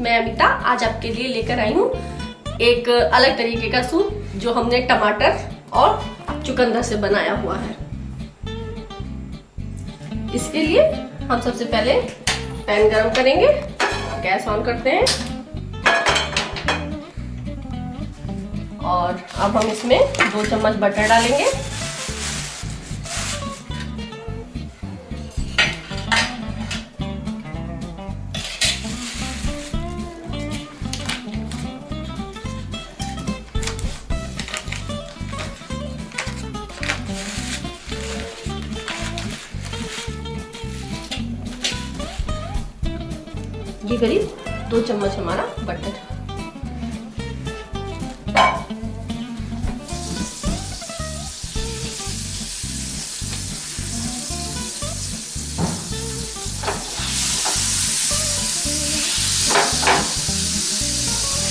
मैं अमिता आज आपके लिए लेकर आई हूँ एक अलग तरीके का सूप जो हमने टमाटर और चुकंदर से बनाया हुआ है। इसके लिए हम सबसे पहले पैन गरम करेंगे, गैस ऑन करते हैं और अब हम इसमें 2 चम्मच बटर डालेंगे। ये करीब 2 चम्मच हमारा बटर।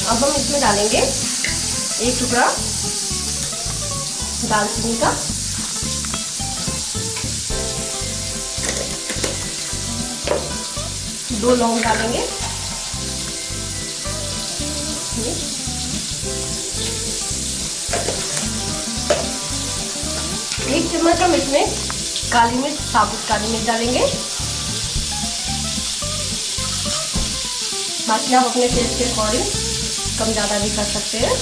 अब हम इसमें डालेंगे 1 टुकड़ा दालचीनी का, 2 लौंग डालेंगे, 1 चम्मच हम इसमें काली मिर्च, साबुत काली मिर्च डालेंगे। बाकी आप अपने टेस्ट के अकॉर्डिंग कम ज़्यादा भी कर सकते हैं।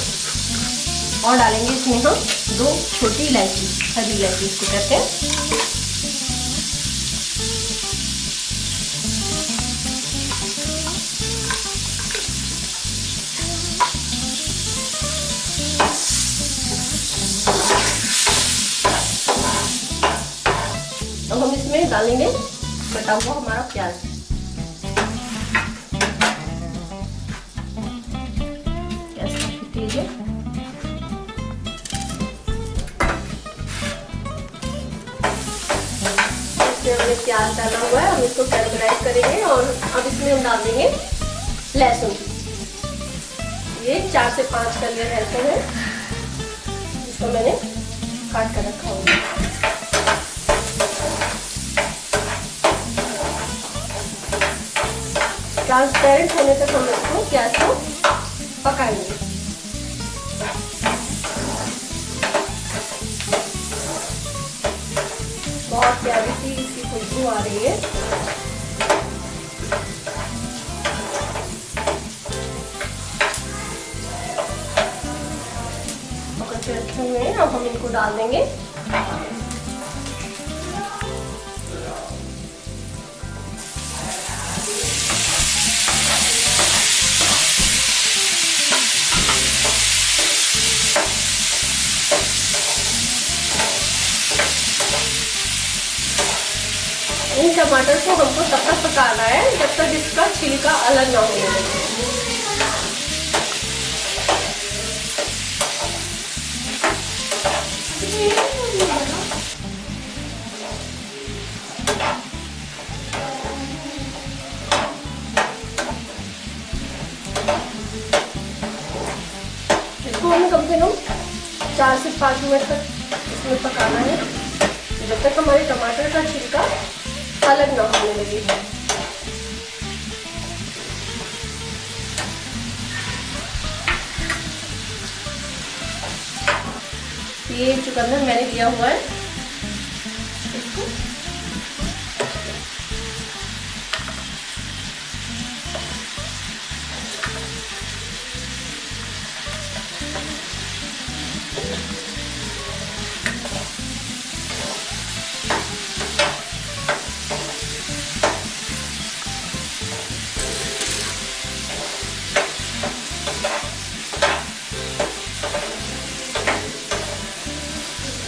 और डालेंगे इसमें हम 2 छोटी इलायची, हरी इलायची इसको कहते हैं। अब हम इसमें डालेंगे कटा हुआ हमारा प्याज। गैस काफी तेज है। इसमें हमने प्याज डाला हुआ है, हम इसको कैरमलाइज करेंगे और अब इसमें हम डाल देंगे लहसुन। ये 4 से 5 कलियां लहसुन है, इसको मैंने काट कर रखा हुआ है। ट्रांसपेरेंट होने तक हम इसको प्याज को पकाएंगे। बहुत प्यारी सी इसकी खुशबू आ रही है। पकड़ के रखे हुए हैं, अब हम इनको डाल देंगे। इन टमाटर को हमको तब तक पकाना है जब तक इसका छिलका अलग ना होने लगे। इसको हमें कम से कम 4 से 5 मिनट तक इसमें पकाना है, जब तक हमारे टमाटर का छिलका अलग ना होने लगे। ये चुकंदर मैंने लिया हुआ है, इसको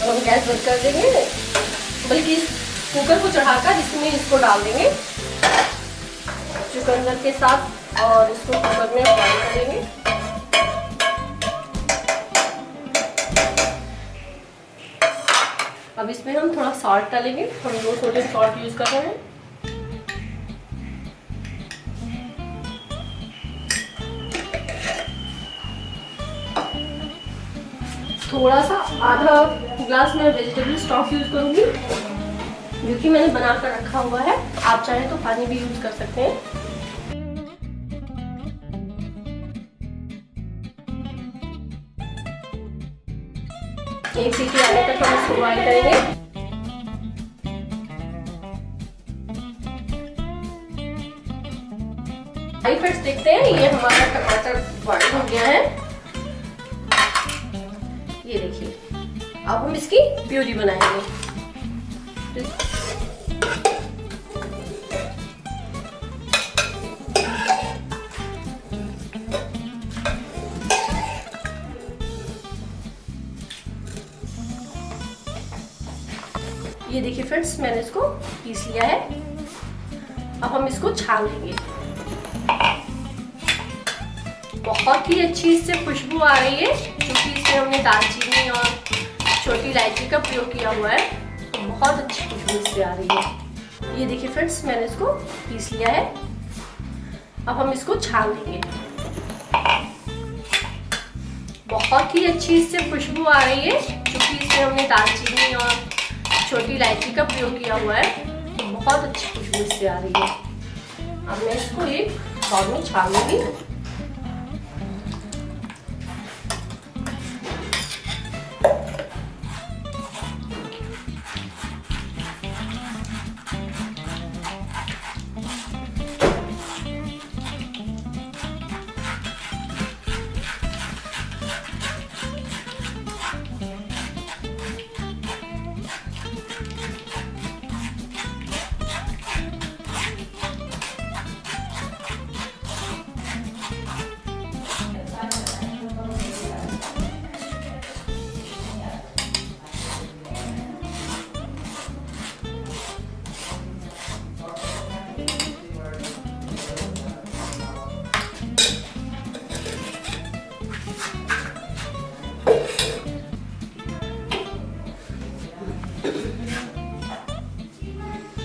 हम गैस बंद कर देंगे, बल्कि इस कुकर को चढ़ाकर इसमें इसको डाल देंगे चुकंदर के साथ और इसको कुकर में बॉईल करेंगे। अब इसमें हम थोड़ा सॉल्ट डालेंगे, हम 2 सोडियम सॉल्ट यूज कर रहे हैं। थोड़ा सा आधा ग्लास में वेजिटेबल स्टॉक यूज करूंगी जो कि मैंने बना कर रखा हुआ है। आप चाहें तो पानी भी यूज कर सकते हैं। एक सीटी आने तक हम इसको बॉईल करेंगे। हाई फ्रेंड्स, देखते हैं ये हमारा टमाटर बॉईल हो गया है। ये देखिए, अब हम इसकी प्यूरी बनाएंगे। ये देखिए फ्रेंड्स, मैंने इसको पीस लिया है। अब हम इसको छान लेंगे। बहुत ही अच्छी इससे खुशबू आ रही है, क्योंकि इसमें हमने दालचीनी और छोटी इलायची का प्रयोग किया हुआ है, तो बहुत अच्छी खुशबू इससे आ रही है। ये देखिए फ्रेंड्स, मैंने इसको पीस लिया है। अब हम इसको छान लेंगे। बहुत ही अच्छी इससे खुशबू आ रही है, क्योंकि इसमें हमने दालचीनी और छोटी इलायची का प्रयोग किया हुआ है, तो बहुत अच्छी खुशबू इससे आ रही है। अब मैं इसको एक बाउल में छान लूंगी।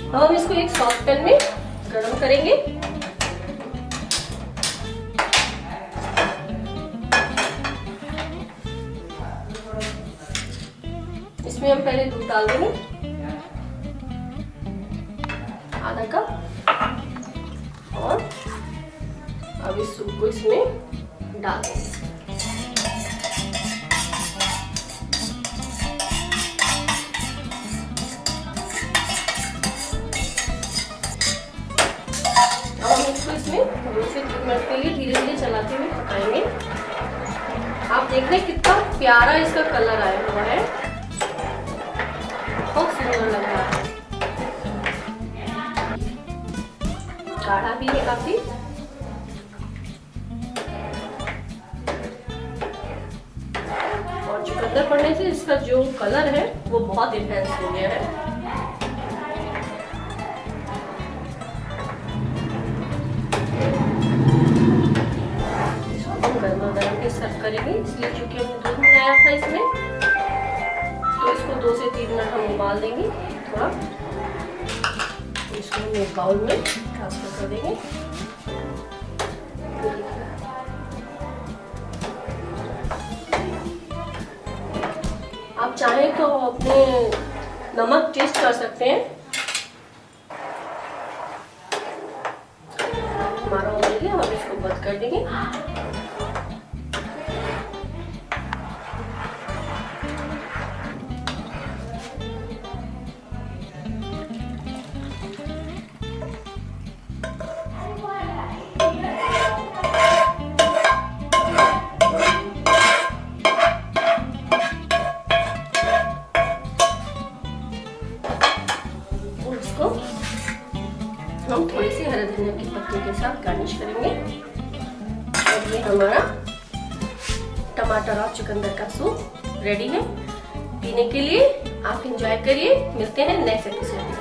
अब हम इसको एक सॉस पैन में गरम करेंगे। इसमें हम पहले दूध डाल देंगे, आधा कप, और अब इस सूप को इसमें डाल देंगे। इसमें 2 से 3 मिनट के लिए धीरे धीरे चलाते हुए पकाएंगे। आप देख रहे हैं कितना प्यारा इसका कलर आया हुआ है, बहुत सुंदर लग रहा है। गाढ़ा भी है काफी। और चुकंदर पड़ने से इसका जो कलर है वो बहुत इनहेंस हो गया है। सर्व करेंगे, इसलिए क्योंकि हमने दूध मिलाया था इसमें, तो इसको 2 से 3 मिनट हम उबाल देंगे थोड़ा। इसको हम एक बाउल में ट्रांसफर कर देंगे। आप चाहें तो अपने नमक टेस्ट कर सकते हैं। हमारा हो गया, हम इसको बंद कर देंगे। हम थोड़ी सी हरे धनिया की पत्ती के साथ गार्निश करेंगे। और ये हमारा टमाटर और चुकंदर का सूप रेडी है पीने के लिए। आप एंजॉय करिए। मिलते हैं नेक्स्ट एपिसोड में।